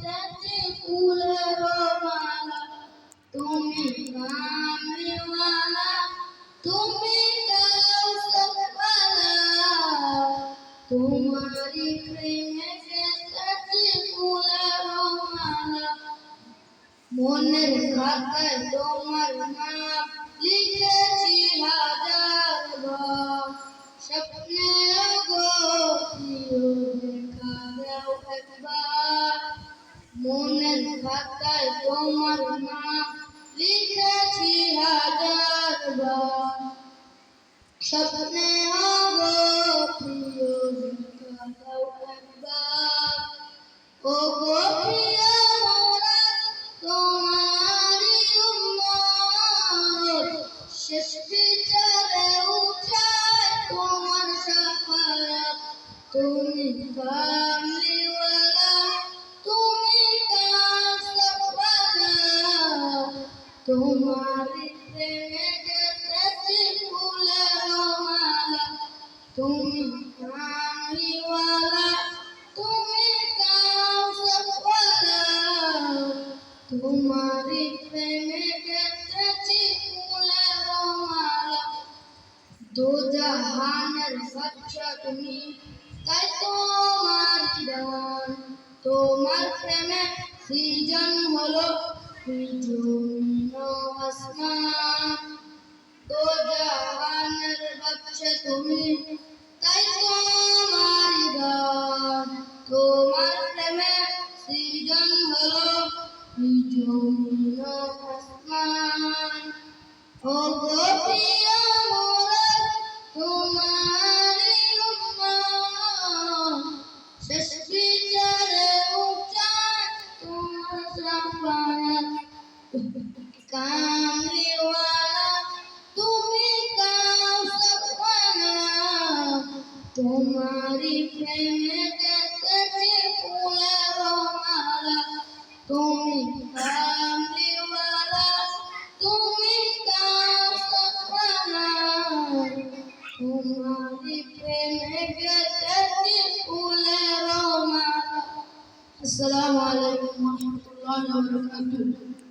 গেছে ফুলের মালা, তুমি কামলিওয়ালা, তুমি কাউসারওয়ালা, তোমারি প্রেমে গেছে ফুলের মালা। মনের খাতায় তোমার নাম লিখেছি হাজার বার, স্বপ্নে গো প্রিয় দেখা দাও একবার। মনের খাতায় তোমার নাম লিখেছি হাজার বার, স্বপ্নে গো প্রিয় দেখা দাও একবার। ও গো প্রিয় শেষ বিচারে উঠায় তোমার শাফায়াত, তুমি কামলিওয়ালা, তুমি কাউসারওয়ালা, তোমারি প্রেমে গেছে ফুলের মালা, তুমি কামলিওয়ালা, তুমি কাউসারওয়ালা, তোমারি প্রেমে গেছে ফুলের মালা। দো জাহানের বাদশা তুমি, তাই তোমার দান, তোমার প্রেমে সৃজন হলো জমিন ও আসমান। দো জাহানের বাদশা তুমি, তাই তোমার দান, তোমার প্রেমে সৃজন হলো জমিন ও আসমান। ও গো প্রিয় মুরাদ তোমারি উম্মত, শেষ বিচারে উঠায় তোমার শাফায়াত, কামলিওয়ালা, তুমি কাউসারওয়ালা, তোমারি প্রেমে গেছে ফুলের মালা, তুমি কামলিওয়ালা, তুমি কাউসারওয়ালা, তোমারি প্রেমে গেছে ফুলের মালা। আসসালামু আলাইকুম ওয়া রাহমাতুল্লাহি ওয়া বারাকাতুহু।